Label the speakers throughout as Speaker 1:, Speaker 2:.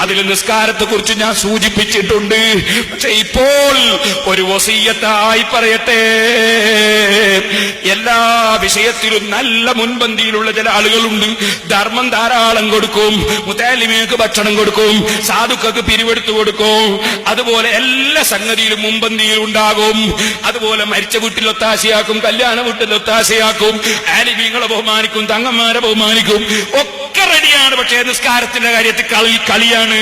Speaker 1: അതിൽ നിസ്കാരത്തെ കുറിച്ച് ഞാൻ സൂചിപ്പിച്ചിട്ടുണ്ട്. പക്ഷെ ഇപ്പോൾ ഒരു വസിയ്യത്തായി പറയട്ടെ, എല്ലാ വിഷയത്തിലും നല്ല മുൻപന്തിയിലുള്ള ചില ആളുകളുണ്ട്. ധർമ്മം ധാരാളം കൊടുക്കും, മുത്തലിമിക്ക് ഭക്ഷണം കൊടുക്കും, സാധുക്കൾക്ക് പിരിവെടുത്തു കൊടുക്കും, അതുപോലെ എല്ലാ സംഗതിയിലും മുൻപന്തിയിൽ ഉണ്ടാകും. അതുപോലെ മരിച്ച വീട്ടിൽ ഒത്താശയാക്കും, കല്യാണ വീട്ടിൽ ഒത്താശയാക്കും, ആലിമീങ്ങളെ ബഹുമാനിക്കും, തങ്ങന്മാരെ ബഹുമാനിക്കും, ഒക്കെ റെഡിയാണ്. പക്ഷേ നിസ്കാരത്തിന്റെ കാര്യത്തിൽ കളിയാണ്.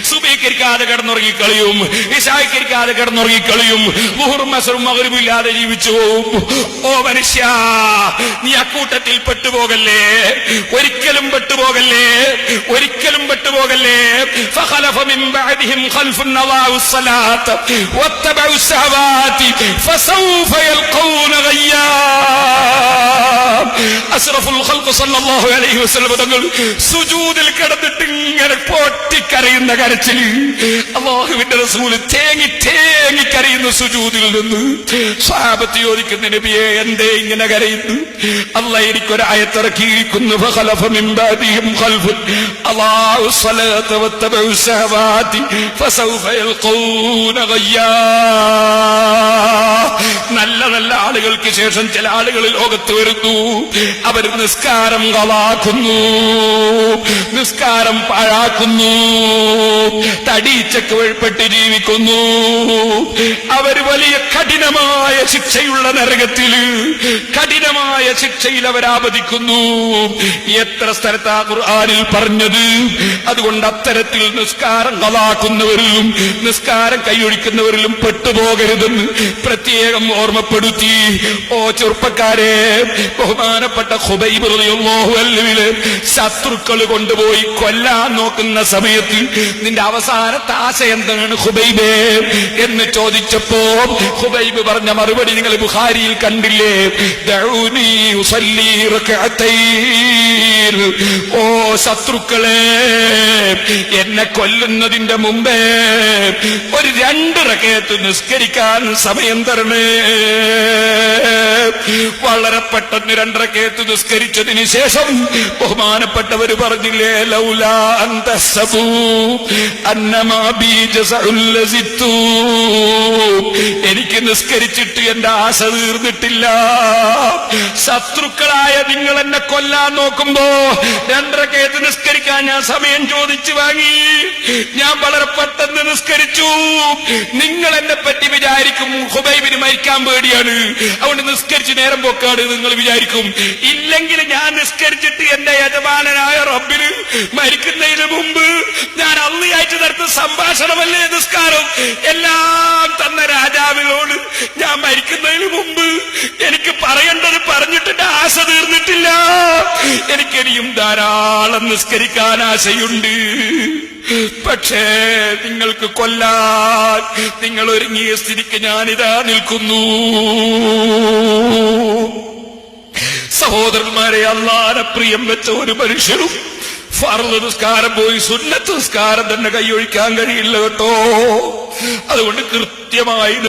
Speaker 1: സുബഹിക്കരിക്കാതെ കിടന്നുറങ്ങി കളിയും, ഇശായിക്കരിക്കാതെ കിടന്നുറങ്ങി കളിയും, ളുഹറും അസ്റും മഗ്രിബും ഇല്ലാതെ ജീവിച്ചു പോവും. ഓ മനുഷ്യ, നീ അക്കൂട്ടത്തിൽ പെട്ടുപോകല്ലേ, ഒരിക്കലും പെട്ടുപോകല്ലേ, ഒരിക്കലും പെട്ടുപോകല്ലേ. ഫഖലഫ മിൻ ബഅദിഹിം ഖൽഫുൻ അളാഉ സ്വലാത്ത വത്തബഉ ശഹവാതി ഫസൗഫ യൽഖൂന ഗയ്യാ. അസ്റഫുൽ ഖൽഖ് സല്ലല്ലാഹു അലൈഹി വസല്ലം തങ്ങൾ സുജൂദിൽ കിടന്നിട്ട് ഇങ്ങനെ പൊട്ടിക്കരയുന്ന കരച്ചിൽ. അല്ലാഹുവിന്റെ റസൂൽ തേങ്ങി തേങ്ങി കരയുന്ന സുജൂദിൽ നിന്ന് സ്വഹാബത്ത് ചോദിക്കുന്ന നബിയെ, എന്തേ ഇങ്ങനെ കരയുന്നു? അല്ലാഹ് എനിക്കൊരു ആയത്തിറക്കിയിരിക്കുന്നു, ഫഖലഫ മിൻ ബഅദിഹിം ഖൽഫുൻ അളാഉ സ്വലാത്ത വത്തബഉ ശഹവാതി ഫസൗഫ യൽഖൂന ഗയ്യാ. നല്ല നല്ല ആളുകൾക്ക് ശേഷം ചില ആളുകൾ ലോകത്ത് വരുന്നു. അവർ നിസ്കാരം കളാക്കുന്നു, നിസ്കാരം പാഴാക്കുന്നു, തടീച്ചക്ക് വഴിപ്പെട്ട് ജീവിക്കുന്നു. അവർ വലിയ കഠിനമായ ശിക്ഷയുള്ള നരകത്തിൽ, കഠിനമായ ശിക്ഷയിൽ അവരാപതിക്കുന്നു. എത്ര സ്ഥലത്താ ഖുർആനിൽ പറഞ്ഞത്? അതുകൊണ്ട് അത്തരത്തിൽ നിസ്കാരം കളാക്കുന്നവരിലും നിസ്കാരം കൈയൊഴിക്കുന്നവരിലും പെട്ടുപോകരുതെന്ന് പ്രത്യേകം ഓർമ്മപ്പെടുത്തി. ഓ ചെറുപ്പക്കാരെ, ബഹുമാനപ്പെട്ട ഖുബൈബ് റളിയല്ലാഹു അൻഹുവിനെ ശത്രുക്കൾ കൊണ്ടുപോയി കൊല്ലാൻ നോക്കുന്ന സമയത്ത് നിന്റെ അവസാനത്തെ ആശ എന്താണ് ഖുബൈബേ എന്ന് ചോദിച്ചപ്പോ ഖുബൈബ് പറഞ്ഞ മറുപടി നിങ്ങൾ ബുഖാരിയിൽ കണ്ടില്ലേ? ദഊനി ഉസല്ലി റകഅതൈൻ. ഓ ശത്രുക്കളെ, എന്നെ കൊല്ലുന്നതിന്റെ മുമ്പേ ഒരു 2 റകഅത്ത് നിസ്കരിക്കാൻ സമയം തരണേ. വളരെ പെട്ടെന്ന് 2 റകഅത്ത് നിസ്കരിച്ചതിന് ശേഷം ബഹുമാനപ്പെട്ടവർ പറഞ്ഞില്ലേ, ലൗലാ അന്തസബു അന്നമാ ബി ജസഉൽ ലസിത്തു. എനിക്ക് നിസ്കരിച്ചിട്ട് എന്റെ ആശ തീർന്നിട്ടില്ല. ശത്രുക്കളായ നിങ്ങൾ എന്നെ കൊല്ലാൻ നോക്കുമ്പോ 2 റകഅത്ത് നിസ്കരിക്കാൻ ഞാൻ സമയം ചോദിച്ചു വാങ്ങി. ഞാൻ വളരെ പെട്ടെന്ന് നിസ്കരിച്ചു. നിങ്ങൾ എന്നെ പറ്റി വിചാരിക്കും ഖുബൈബിന് മരിക്കാൻ പേടിയാണ്, അതുകൊണ്ട് നിസ്കരിച്ച് നേരം പോക്കാണ് നിങ്ങൾ വിചാരിക്കും. ഇല്ലെങ്കിൽ ഞാൻ നിസ്കരിച്ചിട്ട് എന്റെ യജമാനനായ റബ്ബിന് മരിക്കുന്നതിന് മുമ്പ് ഞാൻ അള്ളയായിട്ട് നടത്തുന്ന സംഭാഷണമല്ലേ നിസ്കാരം. എല്ലാം തന്ന രാജാവിനോട് ഞാൻ മരിക്കുന്നതിന് മുമ്പ് എനിക്ക് പറയേണ്ടത് പറഞ്ഞിട്ട് ആശ തീർന്നിട്ടില്ല. എനിക്കിനിയും ധാരാളം നിസ്കരിക്കാൻ ആശയുണ്ട്. പക്ഷേ നിങ്ങൾക്ക് കൊല്ലാൻ നിങ്ങൾ ഒരുങ്ങിയ സ്ഥിതിക്ക് ഞാനിതാ നിൽക്കുന്നു. സഹോദരന്മാരെ, അല്ലാഹുവിനെ പ്രിയം വെച്ച ഒരു മനുഷ്യരും ഫർള് നിസ്കാരം പോയി സുന്നത്ത് നിസ്കാരം തന്നെ കൈയൊഴിക്കാൻ കഴിയില്ല കേട്ടോ. അതുകൊണ്ട് കൃത്യമായി